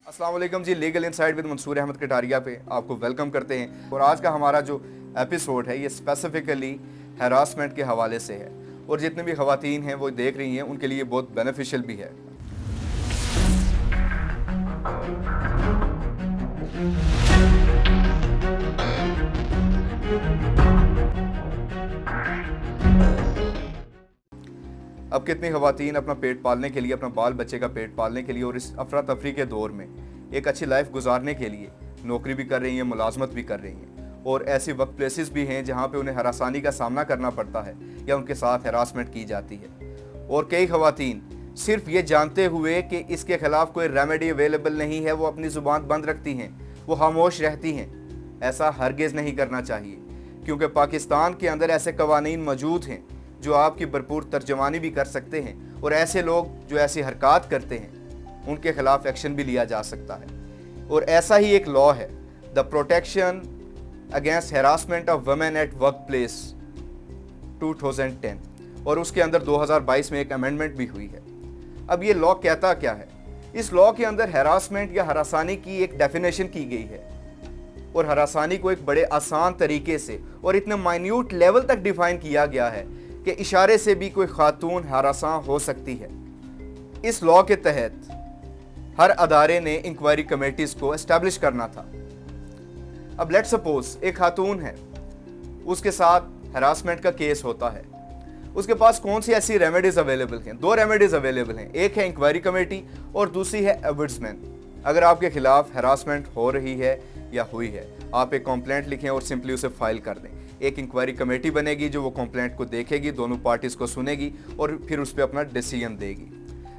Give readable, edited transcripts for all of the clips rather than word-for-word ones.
अस्सलाम वालेकुम जी, legal inside with Mansoor Ahmad Kataria पे आपको वेलकम करते हैं। और आज का हमारा जो एपिसोड है ये स्पेसिफिकली हैरासमेंट के हवाले से है और जितने भी ख़वातीन हैं वो देख रही हैं उनके लिए बहुत बेनिफिशियल भी है। अब कितनी ख़वातीन अपना पेट पालने के लिए, अपना बाल बच्चे का पेट पालने के लिए और इस अफरा तफरी के दौर में एक अच्छी लाइफ गुजारने के लिए नौकरी भी कर रही हैं, मुलाजमत भी कर रही हैं। और ऐसी वर्क प्लेसेस भी हैं जहाँ पे उन्हें हरासानी का सामना करना पड़ता है या उनके साथ हरासमेंट की जाती है। और कई ख़वातीन सिर्फ ये जानते हुए कि इसके ख़िलाफ़ कोई रेमेडी अवेलेबल नहीं है वो अपनी ज़ुबान बंद रखती हैं, वो खामोश रहती हैं। ऐसा हरगिज़ नहीं करना चाहिए, क्योंकि पाकिस्तान के अंदर ऐसे कवानीन मौजूद हैं जो आपकी भरपूर तर्जमानी भी कर सकते हैं और ऐसे लोग जो ऐसी हरकत करते हैं उनके खिलाफ एक्शन भी लिया जा सकता है। और ऐसा ही एक लॉ है, the protection against harassment of women at work place 2010, और उसके अंदर 2022 में एक अमेंडमेंट भी हुई है। अब ये लॉ कहता क्या है? इस लॉ के अंदर हैरासमेंट या हरासानी की एक डेफिनेशन की गई है और हरासानी को एक बड़े आसान तरीके से और इतने माइन्यूट लेवल तक डिफाइन किया गया है कि इशारे से भी कोई खातून हरासां हो सकती है। इस लॉ के तहत हर अदारे ने इंक्वायरी कमेटीज को एस्टैब्लिश करना था। अब लेट सपोज एक खातून है, उसके साथ हरासमेंट का केस होता है, उसके पास कौन सी ऐसी रेमेडीज अवेलेबल हैं? दो रेमेडीज अवेलेबल हैं, एक है इंक्वायरी कमेटी और दूसरी है एबर्ड्समैन। अगर आपके खिलाफ हरासमेंट हो रही है या हुई है, आप एक कंप्लेंट लिखें और सिंपली उसे फाइल कर दें। एक इंक्वायरी कमेटी बनेगी जो वो कंप्लेंट को देखेगी, दोनों पार्टीज को सुनेगी और फिर उस पर अपना डिसीजन देगी।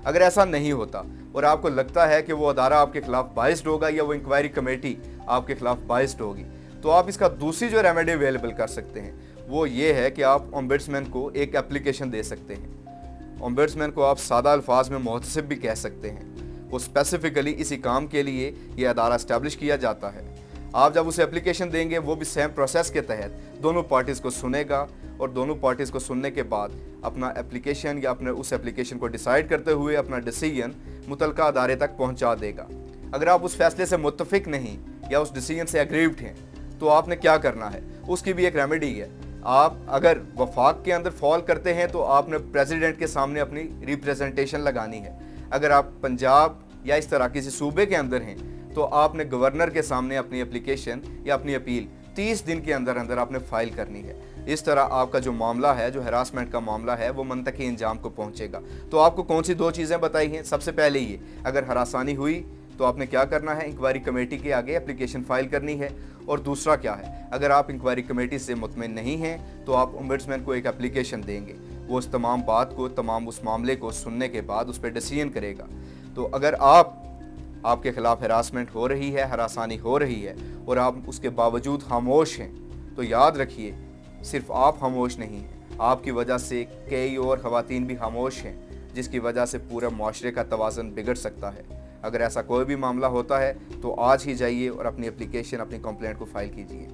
अगर ऐसा नहीं होता और आपको लगता है कि वो अदारा आपके खिलाफ बाइस्ड होगा या वो इंक्वायरी कमेटी आपके खिलाफ बाइस्ड होगी, तो आप इसका दूसरी जो रेमेडी अवेलेबल कर सकते हैं वो ये है कि आप ओम्बुड्समैन को एक एप्लीकेशन दे सकते हैं। ओम्बुड्समैन को आप सादा अल्फाज में मुहतसिब भी कह सकते हैं। वो स्पेसिफिकली इसी काम के लिए ये अदारा इस्टेब्लिश किया जाता है। आप जब उसे एप्लीकेशन देंगे वो भी सेम प्रोसेस के तहत दोनों पार्टीज़ को सुनेगा और दोनों पार्टीज़ को सुनने के बाद अपना एप्लीकेशन या अपने उस एप्लीकेशन को डिसाइड करते हुए अपना डिसीजन मुतलका अदारे तक पहुंचा देगा। अगर आप उस फैसले से मुत्तफिक नहीं या उस डिसीजन से एग्रीव्ड हैं तो आपने क्या करना है, उसकी भी एक रेमेडी है। आप अगर वफाक के अंदर फॉल करते हैं तो आपने प्रेसिडेंट के सामने अपनी रिप्रेजेंटेशन लगानी है। अगर आप पंजाब या इस तरह किसी सूबे के अंदर हैं तो आपने गवर्नर के सामने अपनी एप्लीकेशन या अपनी अपील 30 दिन के अंदर अंदर आपने फाइल करनी है। इस तरह आपका जो मामला है, जो हरासमेंट का मामला है, वो मंतकी इंजाम को पहुंचेगा। तो आपको कौन सी दो चीज़ें बताई हैं? सबसे पहले ये, अगर हरासानी हुई तो आपने क्या करना है, इंक्वायरी कमेटी के आगे एप्लीकेशन फाइल करनी है। और दूसरा क्या है, अगर आप इंक्वायरी कमेटी से मुतमिन नहीं हैं तो आप ओम्बुड्समैन को एक एप्लीकेशन देंगे। वो उस तमाम बात को, तमाम उस मामले को सुनने के बाद उस पर डिसीजन करेगा। तो अगर आपके खिलाफ हरासमेंट हो रही है, हरासानी हो रही है और आप उसके बावजूद खामोश हैं, तो याद रखिए सिर्फ आप खामोश नहीं हैं, आपकी वजह से कई और ख़वातीन भी खामोश हैं, जिसकी वजह से पूरे माशरे का तवाज़ुन बिगड़ सकता है। अगर ऐसा कोई भी मामला होता है तो आज ही जाइए और अपनी एप्लीकेशन, अपनी कंप्लेंट को फाइल कीजिए।